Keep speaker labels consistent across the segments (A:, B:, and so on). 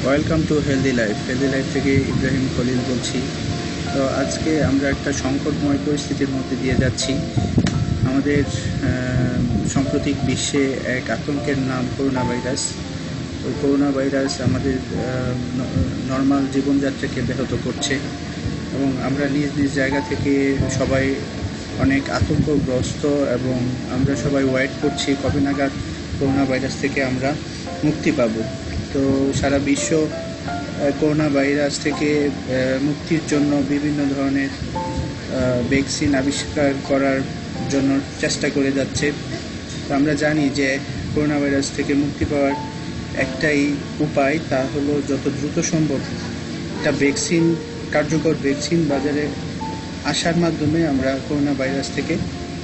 A: Welcome to healthy life থেকে ইব্রাহিম খলিল বলছি। তো আজকে আমরা একটা সংকটময় পরিস্থিতির মধ্যে দিয়ে যাচ্ছি। আমাদের সাম্প্রতিক বিশ্বে এক আতঙ্কের নাম করোনা ভাইরাস। ওই করোনা ভাইরাস আমাদের নর্মাল জীবনযাত্রাকে ব্যাহত করছে এবং আমরা নিজ নিজ জায়গা থেকে সবাই অনেক আতঙ্কগ্রস্ত এবং আমরা সবাই ওয়েট করছি কবে নাগাদ করোনা ভাইরাস থেকে আমরা মুক্তি পাব। তো সারা বিশ্ব করোনা ভাইরাস থেকে মুক্তির জন্য বিভিন্ন ধরনের ভ্যাকসিন আবিষ্কার করার জন্য চেষ্টা করে যাচ্ছে। তো আমরা জানি যে করোনা ভাইরাস থেকে মুক্তি পাওয়ার একটাই উপায়, তা হলো যত দ্রুত সম্ভব একটা কার্যকর ভ্যাকসিন বাজারে আসার মাধ্যমে আমরা করোনা ভাইরাস থেকে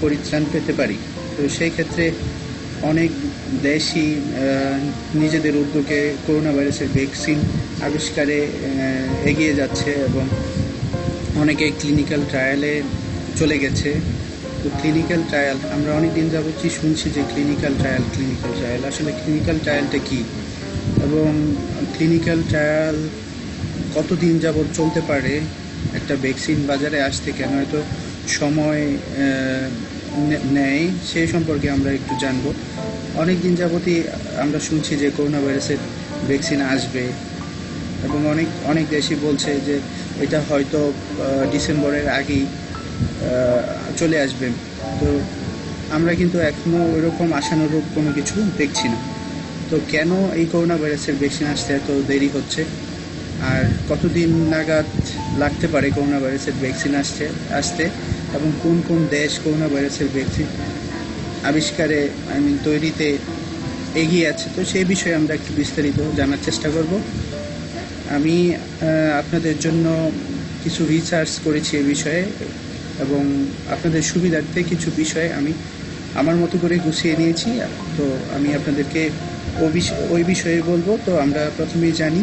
A: পরিত্রাণ পেতে পারি। তো সেই ক্ষেত্রে অনেক দেশই নিজেদের উদ্যোগে করোনা ভাইরাসের ভ্যাকসিন আবিষ্কারে এগিয়ে যাচ্ছে এবং অনেকে ক্লিনিক্যাল ট্রায়ালে চলে গেছে। তো ক্লিনিক্যাল ট্রায়াল আমরা অনেক দিন যাবতই শুনছি যে ক্লিনিক্যাল ট্রায়াল আসলে ক্লিনিক্যাল ট্রায়ালটা কী এবং ক্লিনিক্যাল ট্রায়াল কতদিন যাবত চলতে পারে, একটা ভ্যাকসিন বাজারে আসতে কেন এত সময় নেয়, সেই সম্পর্কে আমরা একটু জানব। অনেক দিন যাবতই আমরা শুনছি যে করোনা ভাইরাসের ভ্যাকসিন আসবে এবং অনেক দেশই বলছে যে এটা হয়তো ডিসেম্বরের আগেই চলে আসবে। তো আমরা কিন্তু এখনও ওইরকম আশানুরূপ কোনো কিছু দেখছি না। তো কেন এই করোনা ভাইরাসের ভ্যাকসিন আসতে এত দেরি হচ্ছে, আর কতদিন নাগাদ লাগতে পারে করোনা ভাইরাসের ভ্যাকসিন আসতে এবং কোন কোন দেশ করোনা ভাইরাসের ভ্যাকসিন আবিষ্কারে তৈরিতে এগিয়ে আছে, তো সেই বিষয়ে আমরা একটু বিস্তারিত জানার চেষ্টা করব। আমি আপনাদের জন্য কিছু রিসার্চ করেছি এই বিষয়ে এবং আপনাদের সুবিধার্থে কিছু বিষয়ে আমি আমার মতো করে গুছিয়ে নিয়েছি। তো আমি আপনাদেরকে ওই বিষয়ে বলবো। তো আমরা প্রথমেই জানি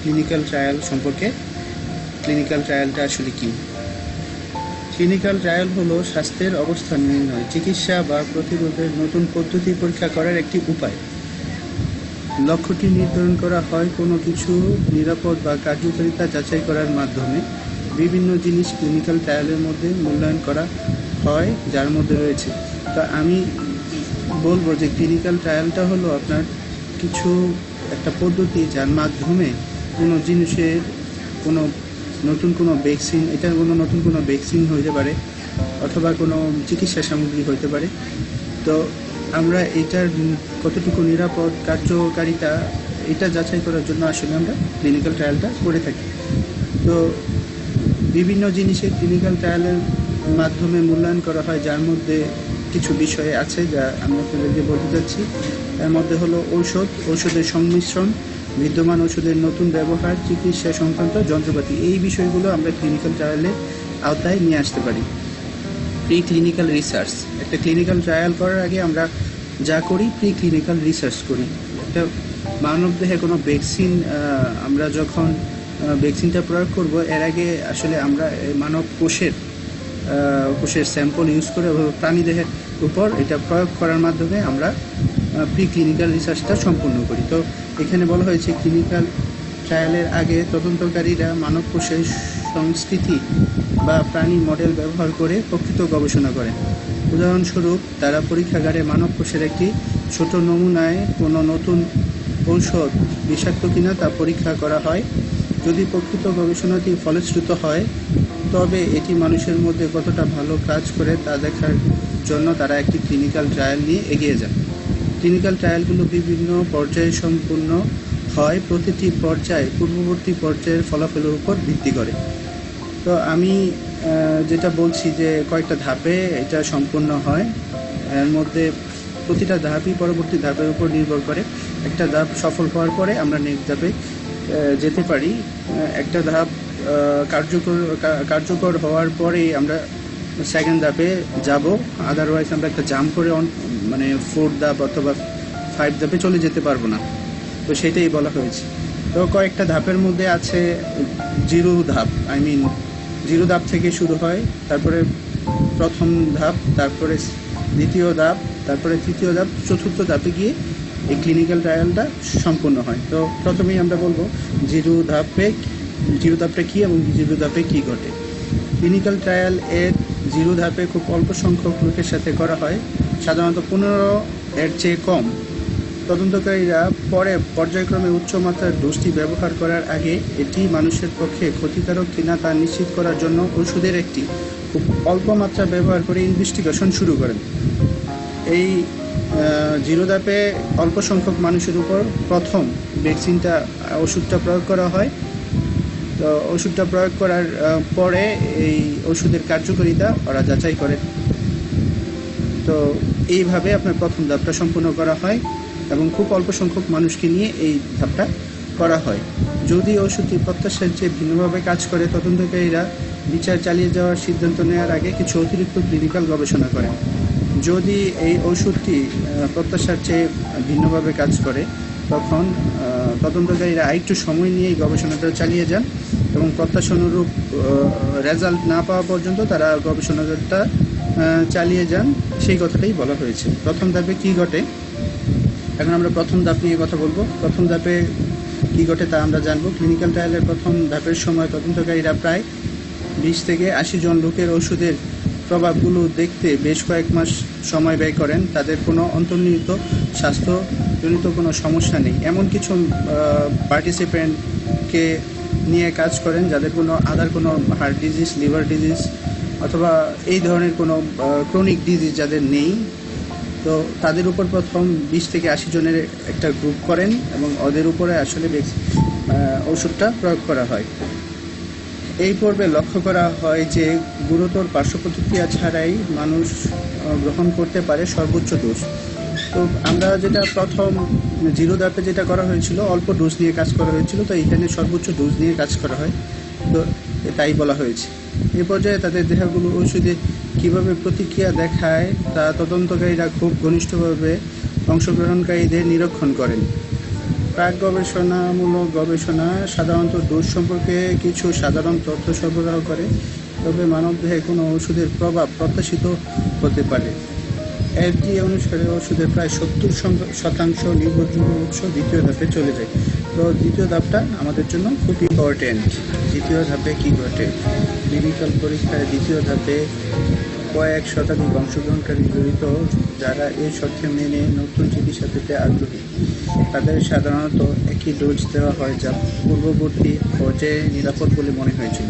A: ক্লিনিক্যাল ট্রায়াল সম্পর্কে। ক্লিনিক্যাল ট্রায়ালটা আসলে কী? ক্লিনিক্যাল ট্রায়াল হলো স্বাস্থ্যের অবস্থা নির্ণয়, চিকিৎসা বা প্রতিরোধের নতুন পদ্ধতি পরীক্ষা করার একটি উপায়। লক্ষ্যটি নির্ধারণ করা হয় কোনো কিছু নিরাপদ বা কার্যকারিতা যাচাই করার মাধ্যমে। বিভিন্ন জিনিস ক্লিনিক্যাল ট্রায়ালের মধ্যে মূল্যায়ন করা হয়, যার মধ্যে রয়েছে। তা আমি বলবো যে ক্লিনিক্যাল ট্রায়ালটা হলো আপনার একটা পদ্ধতি যার মাধ্যমে কোনো জিনিসের নতুন কোনো ভ্যাকসিন হইতে পারে অথবা কোনো চিকিৎসা সামগ্রী হইতে পারে। তো আমরা এটার কতটুকু নিরাপদ, কার্যকারিতা এটা যাচাই করার জন্য আসলে আমরা ক্লিনিক্যাল ট্রায়ালটা করে থাকি। তো বিভিন্ন জিনিসের ক্লিনিক্যাল ট্রায়ালের মাধ্যমে মূল্যায়ন করা হয়, যার মধ্যে কিছু বিষয় আছে যা আমি আপনাদেরকে বলতে চাচ্ছি। এর মধ্যে হলো ঔষধের সংমিশ্রণ, বিদ্যমান ওষুধের নতুন ব্যবহার, চিকিৎসা সংক্রান্ত যন্ত্রপাতি। এই বিষয়গুলো আমরা ক্লিনিক্যাল ট্রায়ালের আওতায় নিয়ে আসতে পারি। প্রি ক্লিনিক্যাল রিসার্চ, একটা ক্লিনিক্যাল ট্রায়াল করার আগে আমরা যা করি প্রি ক্লিনিক্যাল রিসার্চ করি। একটা মানবদেহে কোনো ভ্যাকসিন আমরা যখন ভ্যাকসিনটা প্রয়োগ করব, এর আগে আসলে আমরা মানব কোষের স্যাম্পল ইউজ করে প্রাণীদেহের উপর এটা প্রয়োগ করার মাধ্যমে আমরা প্রি ক্লিনিক্যাল রিসার্চটা সম্পূর্ণ করি। তো এখানে বলা হয়েছে ক্লিনিক্যাল ট্রায়ালের আগে তদন্তকারীরা মানব কোষের সংস্কৃতি বা প্রাণী মডেল ব্যবহার করে প্রকৃত গবেষণা করেন। উদাহরণস্বরূপ, তারা পরীক্ষাগারে মানব কোষের একটি ছোট নমুনায় কোনো নতুন ঔষধ বিষাক্ত কিনা তা পরীক্ষা করা হয়। যদি প্রকৃত গবেষণাটি ফলশ্রুত হয়, তবে এটি মানুষের মধ্যে কতটা ভালো কাজ করে তা দেখার জন্য তারা একটি ক্লিনিক্যাল ট্রায়াল নিয়ে এগিয়ে যায়। ক্লিনিক্যাল ট্রায়ালগুলো বিভিন্ন পর্যায়ে সম্পূর্ণ হয়, প্রতিটি পর্যায়ে পূর্ববর্তী পর্যায়ের ফলাফলের উপর ভিত্তি করে। তো আমি যেটা বলছি যে কয়েকটা ধাপে এটা সম্পূর্ণ হয়, এর মধ্যে প্রতিটা ধাপই পরবর্তী ধাপের উপর নির্ভর করে। একটা ধাপ সফল হওয়ার পরে আমরা নেক্সট ধাপে যেতে পারি। একটা ধাপ কার্যকর হওয়ার পরেই আমরা সেকেন্ড ধাপে যাব, আদারওয়াইজ আমরা একটা জাম্প করে 4 ধাপ অথবা 5 ধাপে চলে যেতে পারবো না। তো সেটাই বলা হয়েছে। তো কয়েকটা ধাপের মধ্যে আছে জিরো ধাপ থেকে শুরু হয়, তারপরে প্রথম ধাপ, তারপরে দ্বিতীয় ধাপ, তারপরে তৃতীয় ধাপ, চতুর্থ ধাপে গিয়ে এই ক্লিনিক্যাল ট্রায়ালটা সম্পূর্ণ হয়। তো প্রথমেই আমরা বলবো জিরো ধাপটা কী এবং জিরো ধাপে কী ঘটে। ক্লিনিক্যাল ট্রায়াল এর জিরো ধাপে খুব অল্প সংখ্যক লোকের সাথে করা হয়, সাধারণত 15 এর চেয়ে কম। তদন্তকারীরা পরে পর্যায়ক্রমে উচ্চমাত্রার ডোজটি ব্যবহার করার আগে এটি মানুষের পক্ষে ক্ষতিকারক কিনা তা নিশ্চিত করার জন্য ওষুধের একটি খুব অল্প মাত্রা ব্যবহার করে ইনভেস্টিগেশন শুরু করেন। এই জিরো ধাপে অল্প সংখ্যক মানুষের উপর প্রথম ওষুধটা প্রয়োগ করা হয়। তো ওষুধটা প্রয়োগ করার পরে এই ওষুধের কার্যকারিতা ওরা যাচাই করে। তো এইভাবে আপনার প্রথম ধাপটা সম্পূর্ণ করা হয় এবং খুব অল্প সংখ্যক মানুষকে নিয়ে এই ধাপটা করা হয়। যদি ওষুধটি প্রত্যাশার চেয়ে ভিন্নভাবে কাজ করে, তদন্তকারীরা বিচার চালিয়ে যাওয়ার সিদ্ধান্ত নেওয়ার আগে কিছু অতিরিক্ত ক্লিনিক্যাল গবেষণা করেন। যদি এই ওষুধটি প্রত্যাশার চেয়ে ভিন্নভাবে কাজ করে, তখন তদন্তকারীরা আরেকটু সময় নিয়ে এই গবেষণাটা চালিয়ে যান এবং প্রত্যাশা অনুরূপ রেজাল্ট না পাওয়া পর্যন্ত তারা গবেষণাটা চালিয়ে যান, সেই কথাটাই বলা হয়েছে। প্রথম ধাপে কী ঘটে, এখন আমরা প্রথম ধাপ নিয়ে কথা বলবো। প্রথম ধাপে কী ঘটে তা আমরা জানবো। ক্লিনিক্যাল ট্রায়ালের প্রথম ধাপের সময় তদন্তকারীরা প্রায় 20 থেকে 80 জন লোকের ওষুধের প্রভাবগুলো দেখতে বেশ কয়েক মাস সময় ব্যয় করেন। তাদের কোনো অন্তর্নিহিত স্বাস্থ্যজনিত কোনো সমস্যা নেই এমন কিছু পার্টিসিপেন্টকে নিয়ে কাজ করেন যাদের কোনো হার্ট ডিজিজ, লিভার ডিজিজ অথবা এই ধরনের কোনো ক্রনিক ডিজিজ যাদের নেই। তো তাদের উপর প্রথম 20 থেকে 80 জনের একটা গ্রুপ করেন এবং ওদের উপরে আসলে ওষুধটা প্রয়োগ করা হয়। এই পর্বে লক্ষ্য করা হয় যে গুরুতর পার্শ্ব প্রতিক্রিয়া ছাড়াই মানুষ গ্রহণ করতে পারে সর্বোচ্চ ডোজ। তো আমরা যেটা প্রথম জিরো ধাপে যেটা করা হয়েছিল, অল্প ডোজ নিয়ে কাজ করা হয়েছিল, তো এইখানে সর্বোচ্চ ডোজ নিয়ে কাজ করা হয়। তো তাই বলা হয়েছে। এই পর্যায়ে তাদের দেহগুলো ওষুধে কীভাবে প্রতিক্রিয়া দেখায় তা তদন্তকারীরা খুব ঘনিষ্ঠভাবে অংশগ্রহণকারীদের নিরীক্ষণ করেন। প্রাক গবেষণামূলক গবেষণা সাধারণত ডোজ সম্পর্কে কিছু সাধারণ তথ্য সরবরাহ করে, তবে মানবদেহে কোনো ওষুধের প্রভাব প্রত্যাশিত হতে পারে। FDA অনুসারে ওষুধের প্রায় 70% নির্ভরযোগ্য উৎস দ্বিতীয় ধাপে চলে যায়। তো দ্বিতীয় ধাপটা আমাদের জন্য খুব ইম্পর্টেন্ট। দ্বিতীয় ধাপে কী ঘটে? ক্লিনিক্যাল পরীক্ষায় দ্বিতীয় ধাপে কয়েক শতাধিক অংশগ্রহণকারী জড়িত, যারা এই শর্তে মেনে নতুন চিকিৎসা পেতে আগ্রহী। তাদের সাধারণত একই ডোজ দেওয়া হয় যা পূর্ববর্তী পর্যায়ে নিরাপদ বলে মনে হয়েছিল।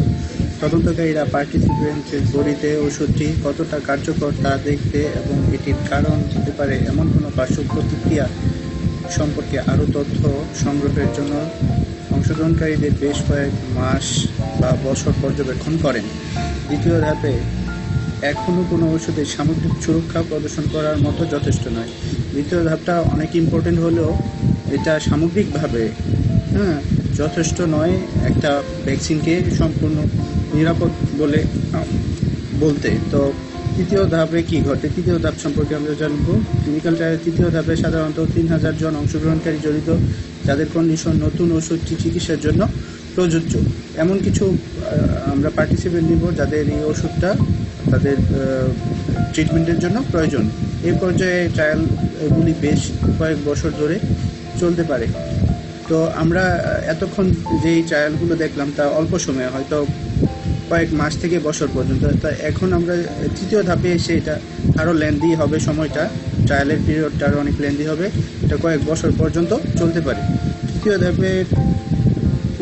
A: তদন্তকারীরা পার্টিসিপেন্টের বডিতে ওষুধটি কতটা কার্যকর তা দেখতে এবং এটির কারণ হতে পারে এমন কোনো পার্শ্ব প্রতিক্রিয়া সম্পর্কে আরও তথ্য সংগ্রহের জন্য অংশগ্রহণকারীদের বেশ কয়েক মাস বা বছর পর্যবেক্ষণ করেন। দ্বিতীয় ধাপে এখনও কোনো ওষুধের সামগ্রিক সুরক্ষা প্রদর্শন করার মতো যথেষ্ট নয়। দ্বিতীয় ধাপটা অনেক ইম্পর্টেন্ট হলেও এটা সামগ্রিকভাবে যথেষ্ট নয় একটা ভ্যাকসিনকে সম্পূর্ণ নিরাপদ বলে বলতে। তো তৃতীয় ধাপে কী ঘটে? তৃতীয় ধাপ সম্পর্কে আমরা জানবো। ক্লিনিক্যাল ট্রায়ালের তৃতীয় ধাপে সাধারণত 3000 জন অংশগ্রহণকারী জড়িত, যাদের কন্ডিশন নতুন ওষুধটি চিকিৎসার জন্য প্রযোজ্য। এমন কিছু আমরা পার্টিসিপেন্ট নিব যাদের এই ওষুধটা তাদের ট্রিটমেন্টের জন্য প্রয়োজন। এই পর্যায়ে ট্রায়ালগুলি বেশ কয়েক বছর ধরে চলতে পারে। তো আমরা এতক্ষণ যেই ট্রায়ালগুলো দেখলাম তা অল্প সময়ে, হয়তো কয়েক মাস থেকে বছর পর্যন্ত। তা এখন আমরা তৃতীয় ধাপে এসে এটা আরও লেন্দি হবে, সময়টা ট্রায়ালের পিরিয়ডটা আরও অনেক লেন্দি হবে, এটা কয়েক বছর পর্যন্ত চলতে পারে। তৃতীয় ধাপের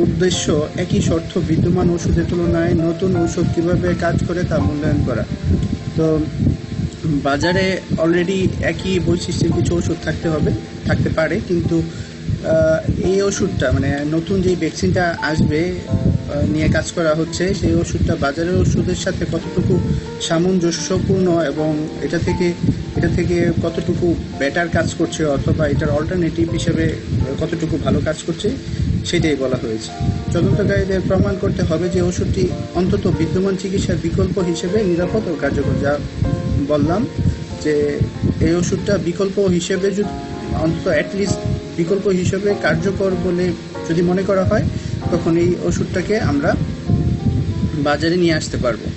A: উদ্দেশ্য একই শর্ত বিদ্যমান ওষুধের তুলনায় নতুন ওষুধ কীভাবে কাজ করে তা মূল্যায়ন করা। তো বাজারে অলরেডি একই বৈশিষ্ট্যের কিছু ওষুধ থাকতে পারে, কিন্তু এই ওষুধটা মানে নতুন যেই ভ্যাকসিনটা আসবে নিয়ে কাজ করা হচ্ছে, সেই ওষুধটা বাজারের ওষুধের সাথে কতটুকু সামঞ্জস্যপূর্ণ এবং এটা থেকে কতটুকু বেটার কাজ করছে অথবা এটার অল্টারনেটিভ হিসেবে কতটুকু ভালো কাজ করছে সেটাই বলা হয়েছে। তদন্তকারীদের প্রমাণ করতে হবে যে ওষুধটি অন্তত বিদ্যমান চিকিৎসার বিকল্প হিসেবে নিরাপদ ও কার্যকর। যা বললাম যে এই ওষুধটা বিকল্প হিসেবে অন্তত অ্যাটলিস্ট বিকল্প হিসেবে কার্যকর বলে যদি মনে করা হয়, তখন এই ওষুধটাকে আমরা বাজারে নিয়ে আসতে পারবো।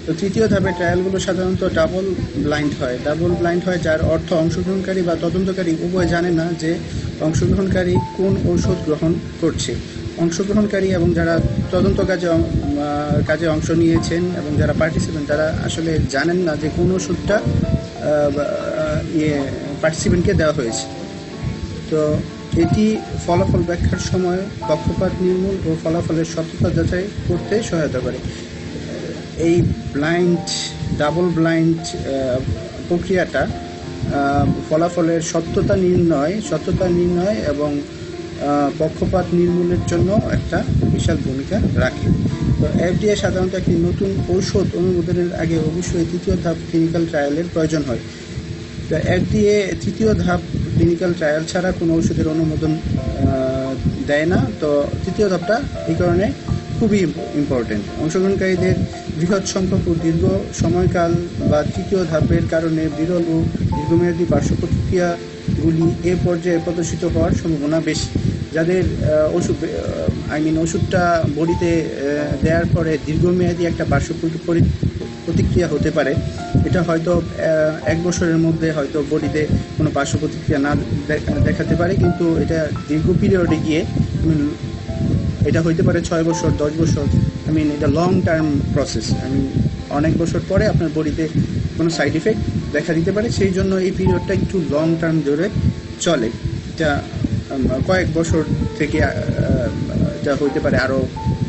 A: তো তৃতীয় ধাপে ট্রায়ালগুলো সাধারণত ডাবল ব্লাইন্ড হয়, যার অর্থ অংশগ্রহণকারী বা তদন্তকারী উভয় জানে না যে অংশগ্রহণকারী কোন ঔষধ গ্রহণ করছে। অংশগ্রহণকারী এবং যারা তদন্ত কাজে অংশ নিয়েছেন এবং যারা পার্টিসিপেন্ট, তারা আসলে জানেন না যে কোন ওষুধটা পার্টিসিপেন্টকে দেওয়া হয়েছে। তো এটি ফলাফল ব্যাখ্যার সময় পক্ষপাত নির্মূল ও ফলাফলের সত্যতা যাচাই করতে সহায়তা করে। এই ডাবল ব্লাইন্ড প্রক্রিয়াটা ফলাফলের সত্যতা নির্ণয় এবং পক্ষপাত নির্মূলের জন্য একটা বিশাল ভূমিকা রাখে। তো FDA সাধারণত একটি নতুন ঔষধ অনুমোদনের আগে অবশ্যই তৃতীয় ধাপ ক্লিনিক্যাল ট্রায়ালের প্রয়োজন হয়। তো FDA তৃতীয় ধাপ ক্লিনিক্যাল ট্রায়াল ছাড়া কোনো ওষুধের অনুমোদন দেয় না। তো তৃতীয় ধাপটা এই কারণে খুবই ইম্পর্টেন্ট। অংশগ্রহণকারীদের বৃহৎ সংখ্যক ও দীর্ঘ সময়কাল বা তৃতীয় ধাপের কারণে বিরল ও দীর্ঘমেয়াদী পার্শ্ব প্রতিক্রিয়াগুলি এ পর্যায়ে প্রদর্শিত হওয়ার সম্ভাবনা বেশি। যাদের ওষুধটা বডিতে দেওয়ার পরে দীর্ঘমেয়াদী একটা পার্শ্ব প্রতিক্রিয়া হতে পারে, এটা হয়তো 1 বছরের মধ্যে হয়তো বডিতে কোনো পার্শ্ব প্রতিক্রিয়া না দেখাতে পারে, কিন্তু এটা দীর্ঘ পিরিয়ডে গিয়ে এটা হইতে পারে 6 বছর, 10 বছর। এটা লং টার্ম প্রসেস। অনেক বছর পরে আপনার বডিতে কোনো সাইড ইফেক্ট দেখা দিতে পারে, সেই জন্য এই পিরিয়ডটা একটু লং টার্ম ধরে চলে। এটা কয়েক বছর থেকে এটা হইতে পারে, আরও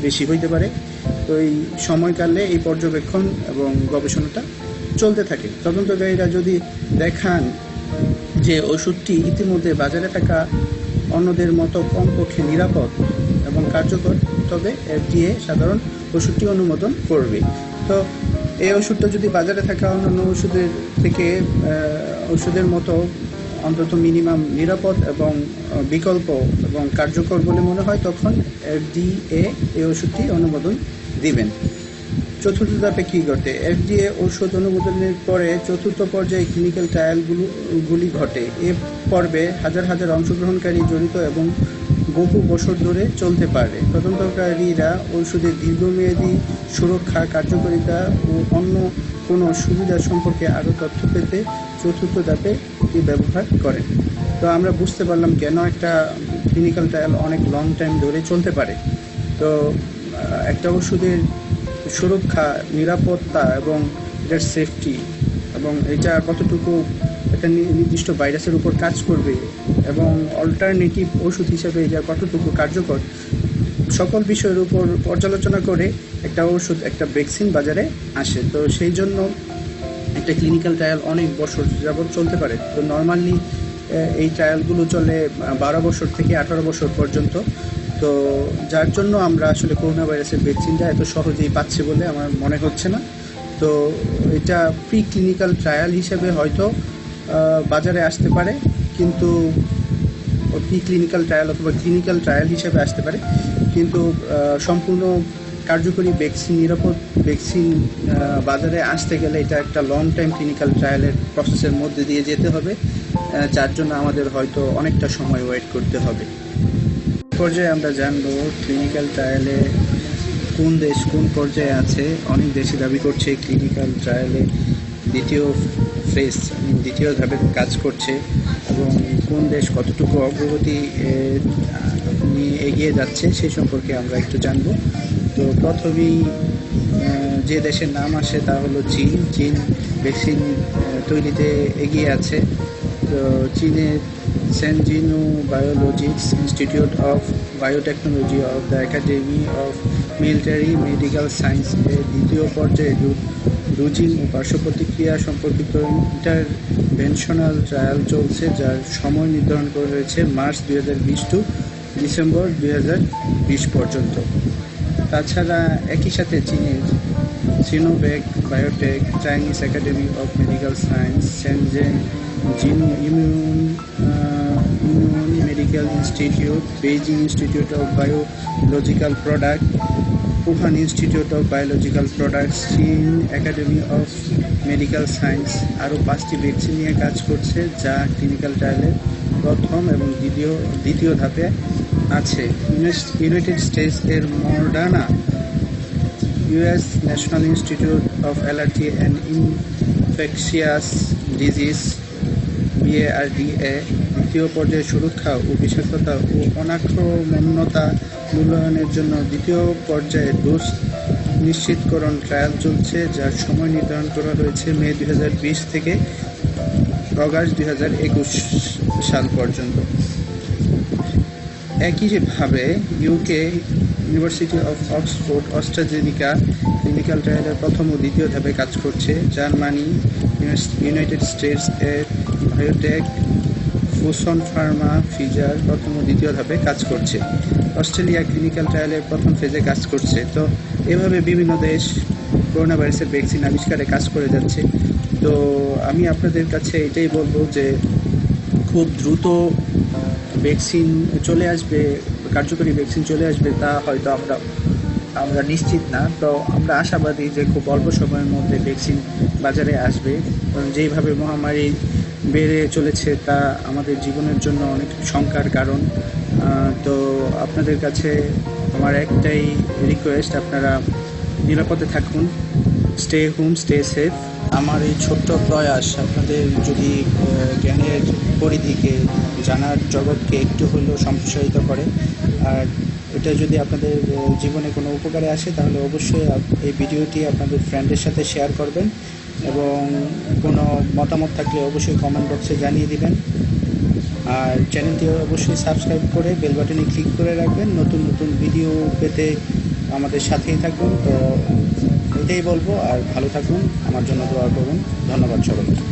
A: বেশি হইতে পারে। তো এই সময়কালে এই পর্যবেক্ষণ এবং গবেষণাটা চলতে থাকে। তদন্তকারীরা যদি দেখান যে ওষুধটি ইতিমধ্যে বাজারে থাকা অন্যদের মতো কমপক্ষে নিরাপদ এবং কার্যকর, তবে FDA সাধারণ ওষুধটি অনুমোদন করবে। তো এই ওষুধটা যদি বাজারে থাকা অন্যান্য ওষুধের মতো অন্তত মিনিমাম নিরাপদ এবং বিকল্প এবং কার্যকর বলে মনে হয়, তখন FDA এই ওষুধটি অনুমোদন দিবেন। চতুর্থ ধাপে কী ঘটে? FDA ঔষধ অনুমোদনের পরে চতুর্থ পর্যায়ে ক্লিনিক্যাল ট্রায়ালগুলি ঘটে। এ পর্বে হাজার হাজার অংশগ্রহণকারী জড়িত এবং বহু বছর ধরে চলতে পারে। তদন্তকারীরা ঔষধের দীর্ঘমেয়াদী সুরক্ষা, কার্যকারিতা ও অন্য কোনো সুবিধা সম্পর্কে আরও তথ্য পেতে চতুর্থ ধাপে এটি ব্যবহার করেন। তো আমরা বুঝতে পারলাম কেন একটা ক্লিনিক্যাল ট্রায়াল অনেক লং টাইম ধরে চলতে পারে। তো একটা ওষুধের সুরক্ষা, নিরাপত্তা এবং এটার সেফটি এবং এটা কতটুকু একটা নির্দিষ্ট ভাইরাসের উপর কাজ করবে এবং অল্টারনেটিভ ওষুধ হিসেবে এটা কতটুকু কার্যকর, সকল বিষয়ের উপর পর্যালোচনা করে একটা ওষুধ, একটা ভ্যাকসিন বাজারে আসে। তো সেই জন্য একটা ক্লিনিক্যাল ট্রায়াল অনেক বছর যাবৎ চলতে পারে। তো নর্মালি এই ট্রায়ালগুলো চলে 12 বছর থেকে 18 বছর পর্যন্ত। তো যার জন্য আমরা আসলে করোনা ভাইরাসের ভ্যাকসিনটা এত সহজেই পাচ্ছি বলে আমার মনে হচ্ছে না। তো এটা প্রি ক্লিনিক্যাল ট্রায়াল হিসেবে হয়তো বাজারে আসতে পারে, কিন্তু প্রি ক্লিনিক্যাল ট্রায়াল অথবা ক্লিনিক্যাল ট্রায়াল হিসেবে আসতে পারে, কিন্তু সম্পূর্ণ কার্যকরী ভ্যাকসিন, নিরাপদ ভ্যাকসিন বাজারে আসতে গেলে এটা একটা লং টাইম ক্লিনিক্যাল ট্রায়ালের প্রসেসের মধ্যে দিয়ে যেতে হবে, যার জন্য আমাদের হয়তো অনেকটা সময় ওয়েট করতে হবে। পর্যায়ে আমরা জানবো ক্লিনিক্যাল ট্রায়ালে কোন দেশ কোন পর্যায়ে আছে। অনেক দেশই দাবি করছে ক্লিনিক্যাল ট্রায়ালে দ্বিতীয় ধাপে কাজ করছে এবং কোন দেশ কতটুকু অগ্রগতি নিয়ে এগিয়ে যাচ্ছে সেই সম্পর্কে আমরা একটু জানবো। তো প্রথমেই যে দেশের নাম আসে তা হলো চীন ভ্যাকসিন তৈরিতে এগিয়ে আছে। তো চীনের সেনজিনু biologics institute of biotechnology of the academy of military medical science এর দ্বিতীয় পর্যায়ে রুজিন ও পার্শ্ব প্রতিক্রিয়া সম্পর্কিত ইন্টারভেনশনাল ট্রায়াল চলছে, যার সময় নির্ধারণ করা হয়েছে মার্চ 2020 টু ডিসেম্বর 2020 পর্যন্ত। তাছাড়া একই সাথে চীনের Sinovac biotech, Chinese academy of medical science, Shenzhen immune medical institute, Beijing institute of biological product, Wuhan institute of biological products, চীন একাডেমি অফ মেডিকেল সায়েন্স আরও 5টি ভ্যাকসিন নিয়ে কাজ করছে, যা ক্লিনিক্যাল ট্রায়ালের প্রথম এবং দ্বিতীয় ধাপে আছে। ইউনাইটেড স্টেটস এর Moderna US National Institute of Allergy and Infectious Disease BARDA দ্বিতীয় পর্যায়ে সুরক্ষা ও বিষাক্ততা ও অনাক্রমণতা মূল্যায়নের জন্য দ্বিতীয় পর্যায়ে ডোজ নিশ্চিতকরণ ট্রায়াল চলছে, যার সময় নির্ধারণ করা হয়েছে মে 2020 থেকে অগাস্ট 2021 সাল পর্যন্ত। একইভাবে UK university of Oxford AstraZeneca clinical ট্রায়ালের প্রথম ও দ্বিতীয় ধাপে কাজ করছে। জার্মানি, ইউনাইটেড স্টেটস এর বায়োটেক, ফুসন ফার্মা, ফিজার প্রথম ও দ্বিতীয় ধাপে কাজ করছে। অস্ট্রেলিয়া ক্লিনিক্যাল ট্রায়ালের প্রথম ফেজে কাজ করছে। তো এভাবে বিভিন্ন দেশ করোনা ভাইরাসের ভ্যাকসিন আবিষ্কারে কাজ করে যাচ্ছে। তো আমি আপনাদের কাছে এটাই বলবো যে খুব দ্রুত ভ্যাকসিন চলে আসবে, কার্যকরী ভ্যাকসিন চলে আসবে তা হয়তো আমরা নিশ্চিত না। তো আমরা আশাবাদী যে খুব অল্প সময়ের মধ্যে ভ্যাকসিন বাজারে আসবে। যেইভাবে মহামারী বেড়ে চলেছে তা আমাদের জীবনের জন্য অনেক শঙ্কার কারণ। তো আপনাদের কাছে আমার একটাই রিকোয়েস্ট, আপনারা নিরাপদে থাকুন, স্টে হোম, স্টে সেফ। আমার এই ছোট্ট প্রয়াস আপনাদের যদি জ্ঞানের পরিধিকে, জানার জগৎকে একটু হলেও সম্প্রসারিত করে, আর এটা যদি আপনাদের জীবনে কোনো উপকারে আসে তাহলে অবশ্যই এই ভিডিওটি আপনাদের ফ্রেন্ডের সাথে শেয়ার করবেন এবং কোনো মতামত থাকলে অবশ্যই কমেন্ট বক্সে জানিয়ে দিবেন। আর চ্যানেলটি অবশ্যই সাবস্ক্রাইব করে বেল বাটনে ক্লিক করে রাখবেন নতুন নতুন ভিডিও পেতে। আমাদের সাথেই থাকুন। তো এটাই বলবো, আর ভালো থাকুন, আমার জন্য দোয়া করুন। ধন্যবাদ সবাইকে।